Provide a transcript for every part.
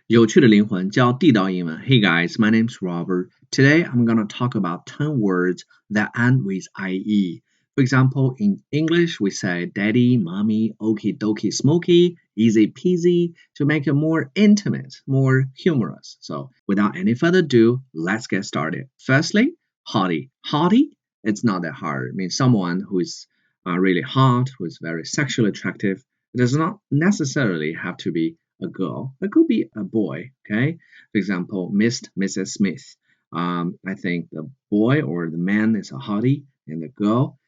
有趣的灵魂教地道英文。Hey guys, my name's Robert. Today I'm gonna talk about 10 words that end with ie. For example, in English we say daddy, mommy, okie dokie, smoky, easy peasy to make it more intimate, more humorous. So without any further ado, let's get started. Firstly, hottie. Hottie, it's not that hard. It means someone who is really hot, who is very sexually attractive. It does not necessarily have to be a girl. It could be a boy, okay? For example, Mrs. Smith. I think the boy or the man is a hottie, and the girl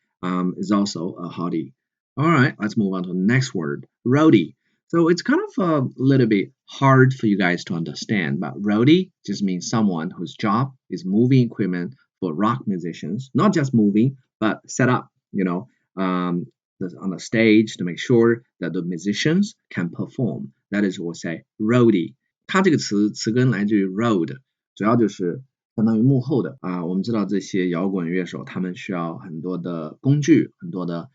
is also a hottie. All right, let's move on to the next word, roadie. So it's kind of a little bit hard for you guys to understand, but roadie just means someone whose job is moving equipment for rock musicians, not just moving, but set up, on the stage to make sure that the musicians can perform. That is what we say roadie. 它这个词根来自于 road， 主要就是相当于幕后的我们知道这些摇滚乐手，他们需要很多的工具，很多的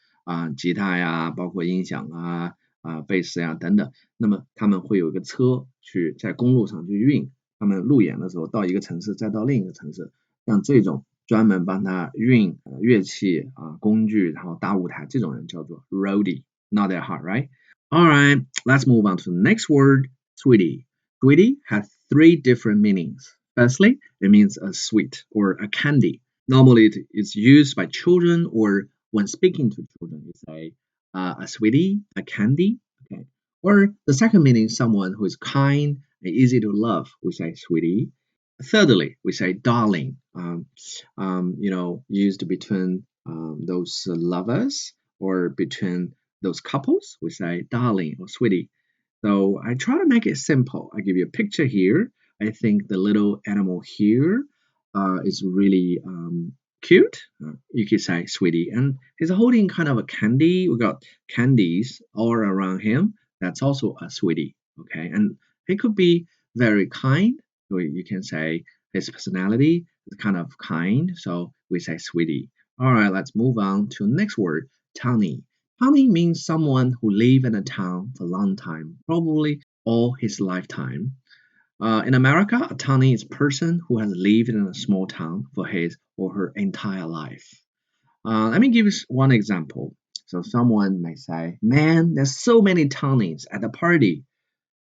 吉他呀，包括音响贝斯呀等等。那么他们会有一个车去在公路上去运，他们路演的时候到一个城市再到另一个城市，像这种专门帮他运乐器工具，然后搭舞台，这种人叫做 roadie. Not that hard, right? Alright, let's move on to the next word, sweetie. Sweetie has 3 different meanings. Firstly, it means a sweet or a candy. Normally it is used by children or when speaking to children, you say a sweetie, a candy. Okay. Or the second meaning, someone who is kind and easy to love, we say sweetie. Thirdly, we say darling, used between those lovers or between those couples, we say darling or sweetie. So I try to make it simple. I give you a picture here. I think the little animal here is really cute. You could say sweetie. And he's holding kind of a candy. We got candies all around him. That's also a sweetie. Okay. And he could be very kind. So you can say his personality is kind of kind. So we say sweetie. All right, let's move on to the next word, townie. Townie means someone who live in a town for a long time, probably all his lifetime. In America, a townie is a person who has lived in a small town for his or her entire life. Let me give you one example. So someone may say, man, there's so many townies at the party.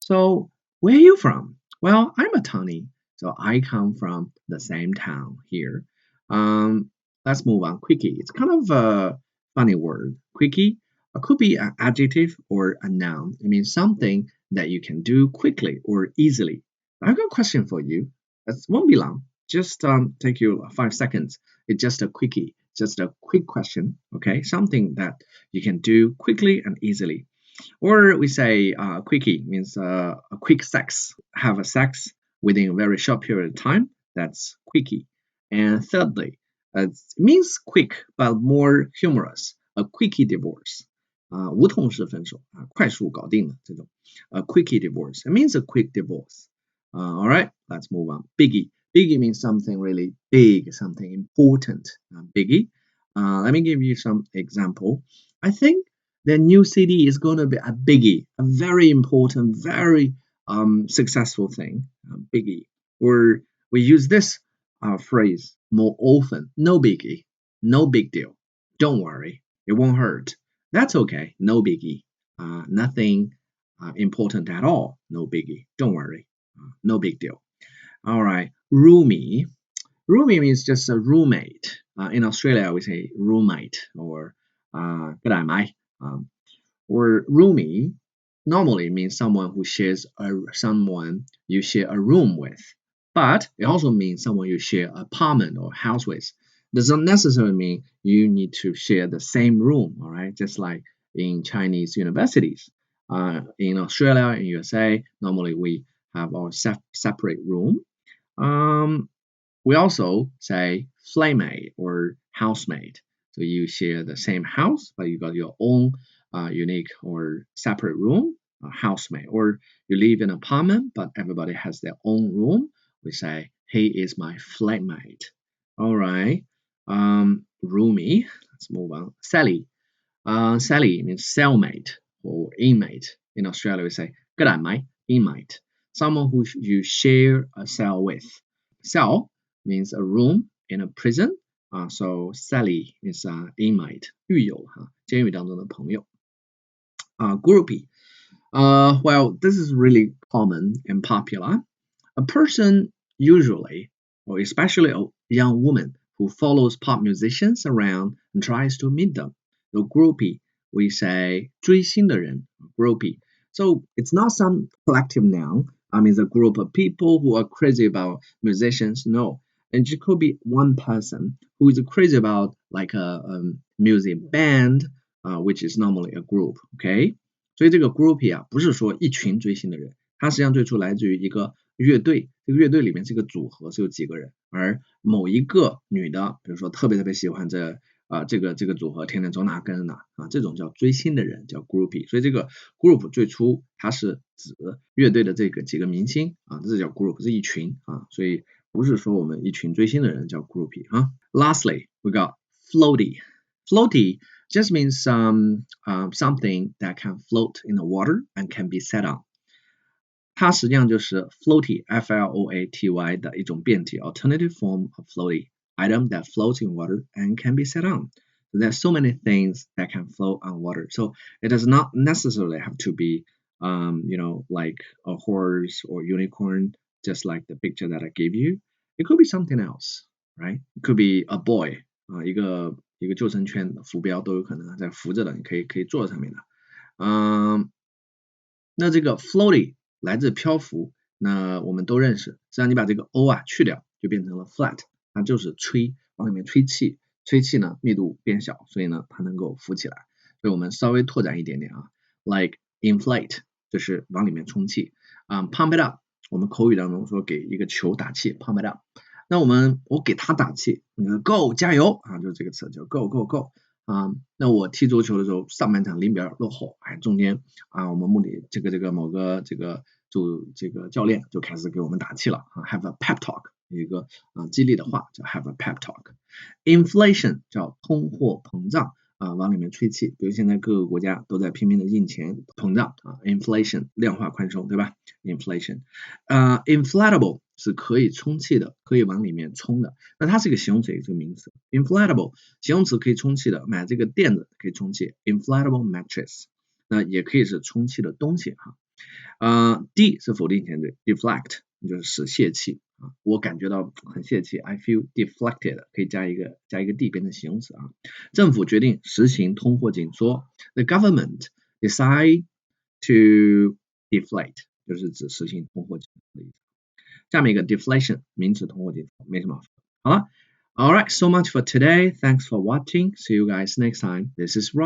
So where are you from? Well, I'm a townie, so I come from the same town here. Let's move on. Quickie. It's kind of a funny word. Quickie could be an adjective or a noun. It means something that you can do quickly or easily. I've got a question for you. It won't be long. Just take you 5 seconds. It's just a quickie. Just a quick question. Okay, something that you can do quickly and easily. Or we say quickie means a quick sex. Have a sex within a very short period of time. That's quickie. And thirdly, it means quick but more humorous. A quickie divorce. 无痛式分手快速搞定的这种quickie divorce. It means a quick divorce. All right, let's move on. Biggie. Biggie means something really big, something important. Biggie. Let me give you some example. I think the new CD is going to be a biggie, a very important, very successful thing. Biggie. Or we use this phrase more often. No biggie. No big deal. Don't worry. It won't hurt. That's okay. No biggie. Nothing important at all. No biggie. Don't worry. No big deal. All right. Roomie. Roomie means just a roommate. In Australia, we say roommate or g'day mate. Or roomie normally means someone who shares someone you share a room with. But it also means someone you share an apartment or house with. Does not necessarily mean you need to share the same room, all right? Just like in Chinese universities. In Australia and USA, normally we have our separate room. We also say flatmate or housemate. So you share the same house, but you got your own unique or separate room, housemate. Or you live in an apartment, but everybody has their own room. We say, he is my flatmate. All right. Roomie. Let's move on. Sally. Sally means cellmate or inmate. In Australia, we say, g'day mate, inmate. someone who you share a cell with. Cell means a room in a prison. So Sally is inmate, 狱友监狱当中的朋友。Groupie. Well, this is really common and popular. A person usually, or especially a young woman who follows pop musicians around and tries to meet them. The groupie, we say 追星的人 groupie. So it's not some collective noun. It's a group of people who are crazy about musicians. No, and it could be one person who is crazy about like a music band, which is normally a group. Okay, 所以这个 groupie 不是说一群追星的人，它实际上最初来自于一个乐队，这个乐队里面是一个组合，是有几个人，而某一个女的，比如说特别喜欢这个组合，天天走哪跟着哪这种叫追星的人叫 groupie。所以这个 group 最初它是指乐队的这个几个明星这叫 group， 是一群所以不是说我们一群追星的人叫 groupie Lastly, we got floaty. Floaty just means something that can float in the water and can be sat on. 它实际上就是 floaty, F-L-O-A-T-Y 的一种变体 alternative form of floaty, item that floats in water and can be sat on. So there's so many things that can float on water. So it does not necessarily have to be, like a horse or unicorn, just like the picture that I gave you. It could be something else, right? It could be a boy, 一个救生圈的浮标都有可能在浮着的，你可以坐在上面的。那这个 floaty 来自漂浮，那我们都认识。实际上你把这个 o 去掉，就变成了 flat， 它就是吹，往里面吹气，吹气呢密度变小，所以呢它能够浮起来。所以我们稍微拓展一点点like inflate 就是往里面充气，pump it up 我们口语当中说给一个球打气 ，pump it up。那我给他打气，你说 go 加油就是这个词叫 go go go 那我踢足球的时候，上半场0比2落后，中间我们这个某个这个教练就开始给我们打气了have a pep talk 一个激励的话叫 have a pep talk。Inflation 叫通货膨胀往里面吹气，比如现在各个国家都在拼命的印钱膨胀inflation 量化宽松对吧 inflation。inflatable 是可以充气的，可以往里面充的，那它是一个形容词也是个名词 inflatable 形容词可以充气的，买这个垫子可以充气 inflatable mattress 那也可以是充气的东西D 是否定前缀 deflect 就是使泄气我感觉到很泄气 I feel deflected 可以加一个 D 变成形容词政府决定实行通货紧缩 The government decide to deflate 就是指实行通货紧缩的意思。下面一个 deflation 名词通货紧缩没什么好说好了 Alright, so much for today. Thanks for watching. See you guys next time. This is Rob.